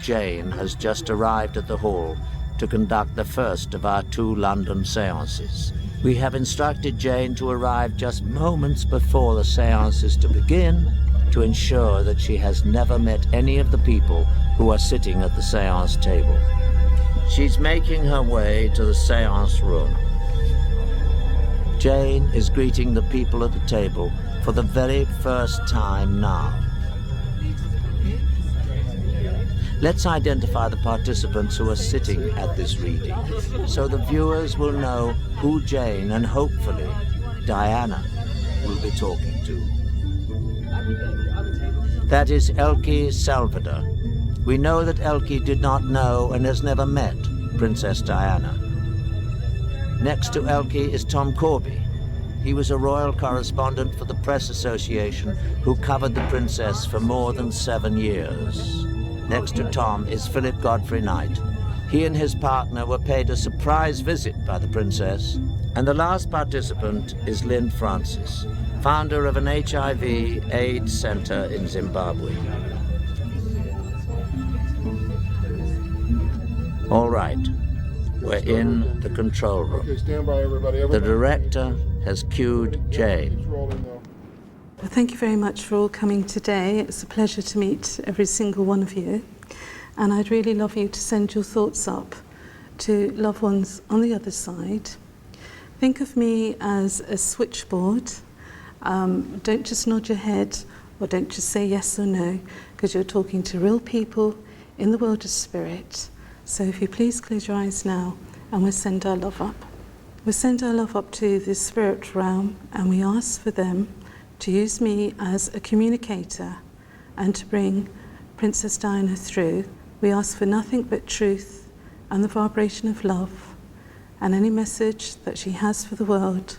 Jane has just arrived at the hall to conduct the first of our 2 London seances. We have instructed Jane to arrive just moments before the seance is to begin to ensure that she has never met any of the people who are sitting at the seance table. She's making her way to the seance room. Jane is greeting the people at the table for the very first time now. Let's identify the participants who are sitting at this reading, so the viewers will know who Jane and hopefully Diana will be talking to. That is Elke Salvador. We know that Elke did not know and has never met Princess Diana. Next to Elke is Tom Corby. He was a royal correspondent for the Press Association who covered the princess for more than 7 years. Next to Tom is Philip Godfrey Knight. He and his partner were paid a surprise visit by the princess. And the last participant is Lynn Francis, founder of an HIV/AIDS center in Zimbabwe. All right, we're in the control room. Okay, stand by, everybody. The director has cued Jane. Thank you very much for all coming today. It's a pleasure to meet every single one of you. And I'd really love you to send your thoughts up to loved ones on the other side. Think of me as a switchboard. Don't just nod your head or don't just say yes or no, because you're talking to real people in the world of spirit. So if you please close your eyes now and we'll send our love up. We'll send our love up to the spirit realm and we ask for them to use me as a communicator and to bring Princess Diana through. We ask for nothing but truth and the vibration of love and any message that she has for the world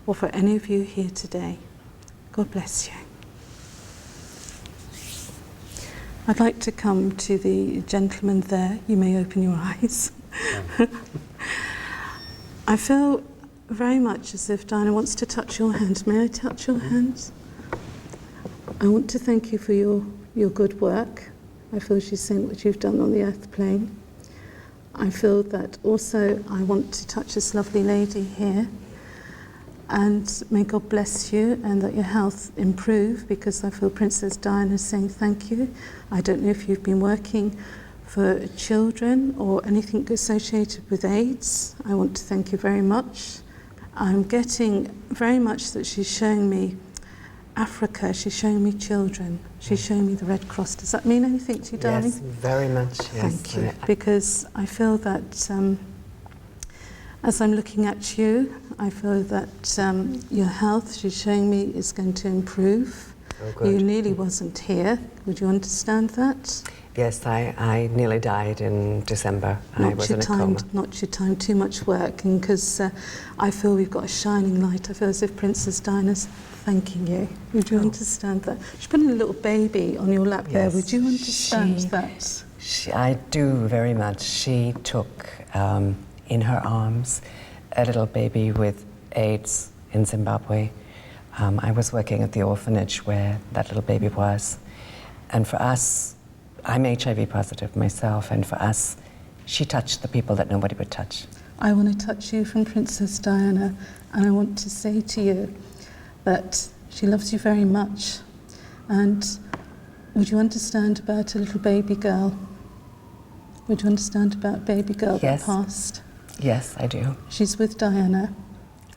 or for any of you here today. God bless you. I'd like to come to the gentleman there. You may open your eyes. I feel very much as if Diana wants to touch your hand. May I touch your hand? I want to thank you for your good work. I feel she's saying what you've done on the earth plane. I feel that also I want to touch this lovely lady here. And may God bless you and that your health improve, because I feel Princess Diana is saying thank you. I don't know if you've been working for children or anything associated with AIDS. I want to thank you very much. I'm getting very much that she's showing me Africa, she's showing me children, she's showing me the Red Cross. Does that mean anything to you, darling? Yes, very much, yes. Thank you, because I feel that as I'm looking at you, I feel that your health, she's showing me, is going to improve. Oh, good. You nearly wasn't here. Would you understand that? Yes, I nearly died in December. I was in a coma. Not your time, too much work, and because I feel we've got a shining light. I feel as if Princess Diana's thanking you. Would you understand that? She's putting a little baby on your lap there. Would you understand that? I do very much. She took in her arms a little baby with AIDS in Zimbabwe. I was working at the orphanage where that little baby was, and for us, I'm HIV positive myself, and for us, she touched the people that nobody would touch. I want to touch you from Princess Diana, and I want to say to you that she loves you very much. And would you understand about a little baby girl? Would you understand about baby girl that passed? Yes, I do. She's with Diana.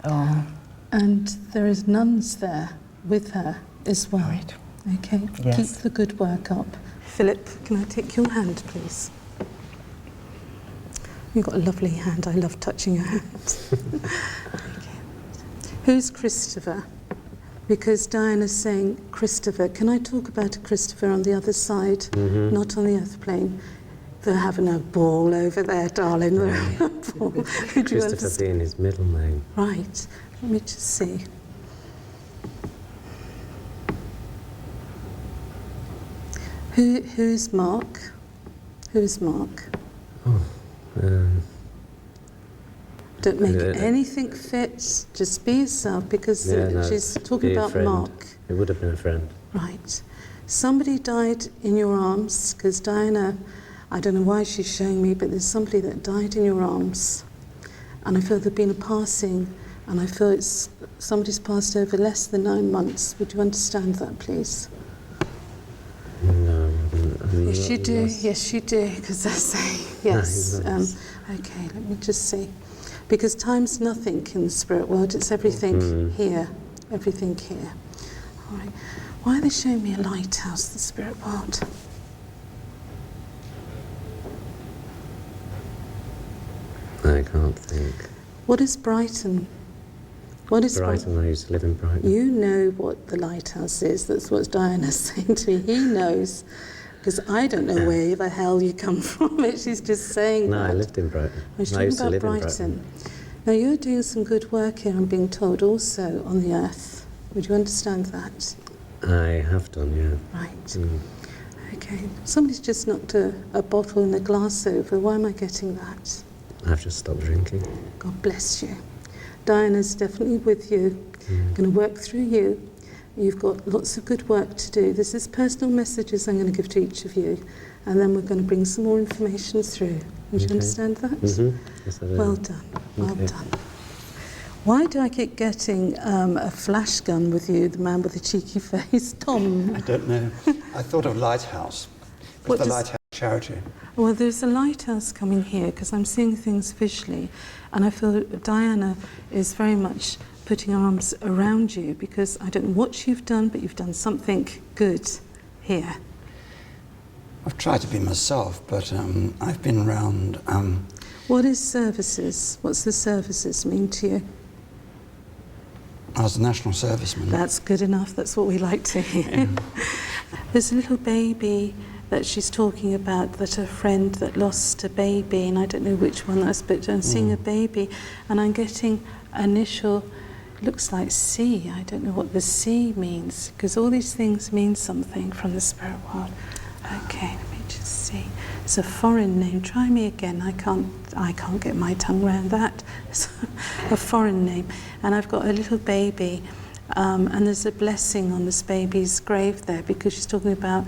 Oh. And there is nuns there with her as well. Right. Okay, yes. Keep the good work up. Philip, can I take your hand, please? You've got a lovely hand. I love touching your hand. Okay. Who's Christopher? Because Diana's saying Christopher. Can I talk about a Christopher on the other side, not on the earth plane? They're having a ball over there, darling. They're having a ball. Christopher being his middle name. Right. Let me just see. Who's Mark? Who's Mark? Oh, Don't make anything fit. Just be yourself, because she's talking about Mark. It would have been a friend. Right. Somebody died in your arms, because Diana, I don't know why she's showing me, but there's somebody that died in your arms. And I feel there's been a passing, and I feel it's somebody's passed over less than 9 months. Would you understand that, please? No, Yes, you do. Yes, you do, because they're saying yes. Okay, let me just see. Because time's nothing in the spirit world. It's everything here. Everything here. All right. Why are they showing me a lighthouse, the spirit world? I can't think. What is Brighton? What is Brighton? I used to live in Brighton. You know what the lighthouse is. That's what Diana's saying to me. He knows. Because I don't know where the hell you come from. She's just saying No, that. I lived in Brighton. She's I used to talking live about in Brighton. Now you're doing some good work here, I'm being told, also on the earth. Would you understand that? I have done, yeah. Right. Okay. Somebody's just knocked a bottle and a glass over. Why am I getting that? I've just stopped drinking. God bless you. Diana's definitely with you. Going to work through you. You've got lots of good work to do. This is personal messages I'm going to give to each of you, and then we're going to bring some more information through. Would you understand that? Yes, I do. Well done. Well done. Why do I keep getting a flash gun with you, the man with the cheeky face? Tom? I don't know. I thought of Lighthouse. What It's the does- Lighthouse charity. Well, there's a lighthouse coming here because I'm seeing things visually, and I feel Diana is very much putting her arms around you because I don't know what you've done, but you've done something good here. I've tried to be myself, but I've been around. What is services? What's the services mean to you? I was a national serviceman. That's good enough. That's what we like to hear. There's a little baby that she's talking about, that a friend that lost a baby, and I don't know which one that's, but I'm seeing a baby, and I'm getting initial, looks like C. I don't know what the C means, because all these things mean something from the spirit world. Okay, let me just see. It's a foreign name. Try me again. I can't get my tongue around that. It's a foreign name. And I've got a little baby, and there's a blessing on this baby's grave there, because she's talking about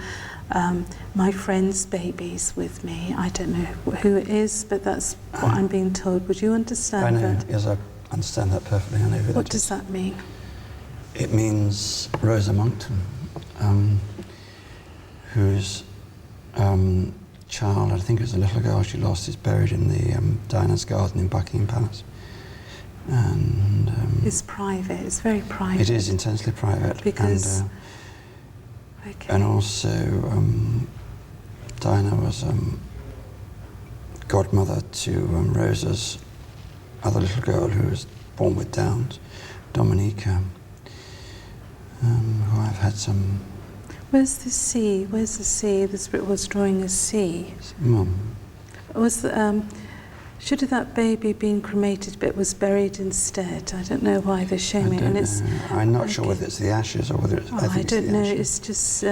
my friend's babies with me. I don't know who it is, but that's what I'm being told. Would you I understand know. that? Yes, I understand that perfectly. I know who What that does is. that mean? It means Rosa Monckton, whose child, I think it was a little girl she lost, is buried in the Diana's garden in Buckingham Palace. And It's private. It's very private. it is intensely private. Because- and, Okay. and also, Diana was godmother to Rosa's other little girl who was born with Downs, Dominica, who I've had some. Where's the sea? Where's the sea? The spirit was drawing a sea. Mum. Was should have that baby been cremated but was buried instead? I don't know why they're showing me. I don't And it's, know. I'm not sure okay. whether it's the ashes or whether it's. Oh, I think I it's don't the know. ashes. It's just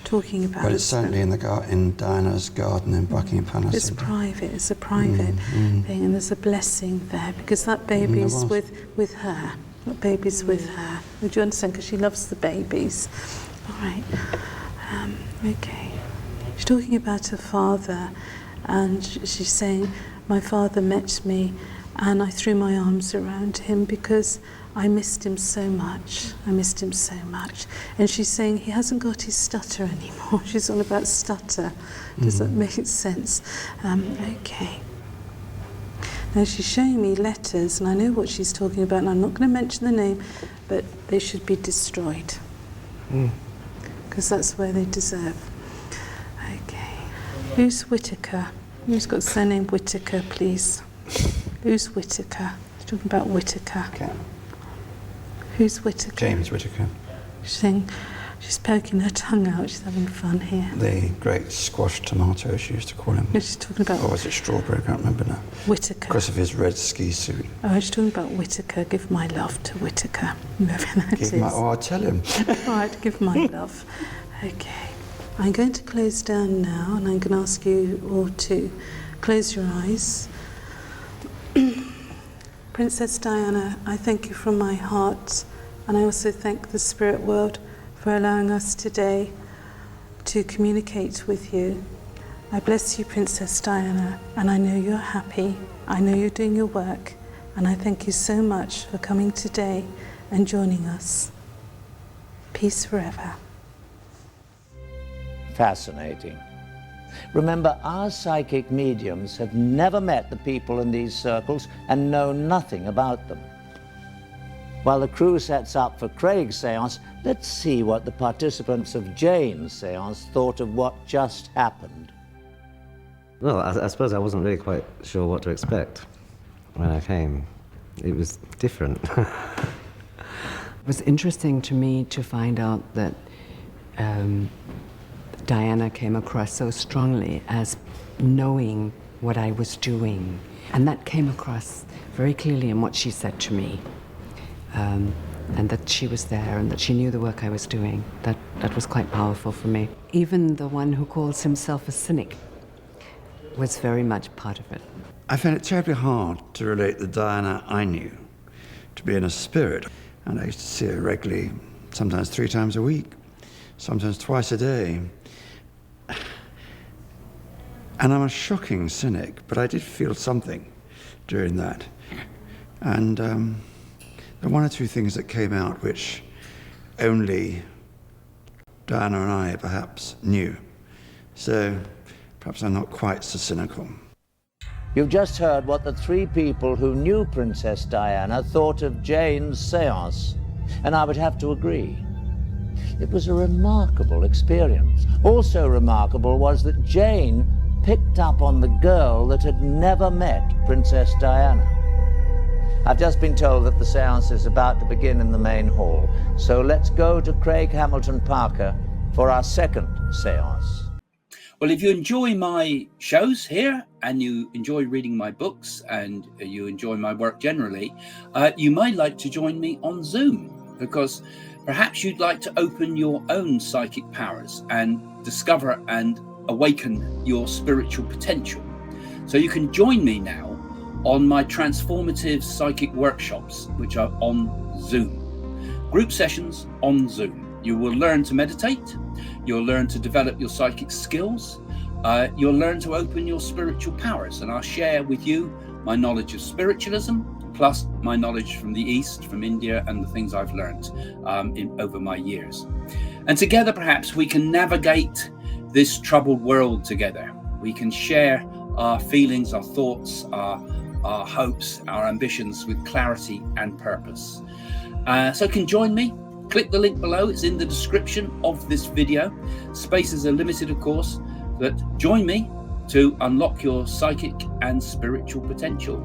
talking about. But it's certainly in the in Diana's garden in Buckingham Palace. It's private. It's a private thing, and there's a blessing there because that baby's was. with her. That baby's with her. Would you understand? Because she loves the babies. All right. Okay. She's talking about her father, and she's saying, "My father met me, and I threw my arms around him because I missed him so much. I missed him so much." And she's saying he hasn't got his stutter anymore. She's on about stutter. Does that make sense? Okay. Now she's showing me letters, and I know what she's talking about, and I'm not going to mention the name, but they should be destroyed. Because that's where they deserve. Okay. Who's Whitaker? Who's got surname Whitaker, please? Who's Whitaker? She's talking about Whitaker. Okay. Who's Whitaker? James Whitaker, She's saying, she's poking her tongue out. She's having fun here. the great squash tomato, she used to call him. She's talking about Or was it strawberry? I can't remember now. Whitaker. Because of his red ski suit. Oh, she's talking about Whitaker. Give my love to Whitaker, whoever that is. I'll tell him. All right, give my love. Okay. I'm going to close down now, and I'm going to ask you all to close your eyes. Princess Diana, I thank you from my heart, and I also thank the spirit world for allowing us today to communicate with you. I bless you, Princess Diana, and I know you're happy. I know you're doing your work, and I thank you so much for coming today and joining us. Peace forever. Fascinating. Remember, our psychic mediums have never met the people in these circles and know nothing about them. While the crew sets up for Craig's seance, let's see what the participants of Jane's seance thought of what just happened. Well, I suppose I wasn't really quite sure what to expect when I came. It was different. It was interesting to me to find out that Diana came across so strongly as knowing what I was doing. And that came across very clearly in what she said to me. And that she was there and that she knew the work I was doing. That was quite powerful for me. Even the one who calls himself a cynic was very much part of it. I found it terribly hard to relate the Diana I knew to being a spirit. And I used to see her regularly, sometimes 3 times a week, sometimes twice a day. And I'm a shocking cynic, but I did feel something during that. And there were 1 or 2 things that came out which only Diana and I perhaps knew. So perhaps I'm not quite so cynical. You've just heard what the 3 people who knew Princess Diana thought of Jane's seance, and I would have to agree. It was a remarkable experience. Also remarkable was that Jane picked up on the girl that had never met Princess Diana. I've just been told that the seance is about to begin in the main hall, so let's go to Craig Hamilton Parker for our second seance. Well, if you enjoy my shows here and you enjoy reading my books and you enjoy my work generally, you might like to join me on Zoom, because perhaps you'd like to open your own psychic powers and discover and awaken your spiritual potential. So you can join me now on my transformative psychic workshops, which are on Zoom. Group sessions on Zoom. You will learn to meditate. You'll learn to develop your psychic skills. You'll learn to open your spiritual powers. And I'll share with you my knowledge of spiritualism, plus my knowledge from the East, from India, and the things I've learned over my years. And together, perhaps, we can navigate this troubled world together. We can share our feelings, our thoughts, our hopes, our ambitions with clarity and purpose. So can join me. Click the link below. It's in the description of this video. Spaces are limited, of course, but join me to unlock your psychic and spiritual potential.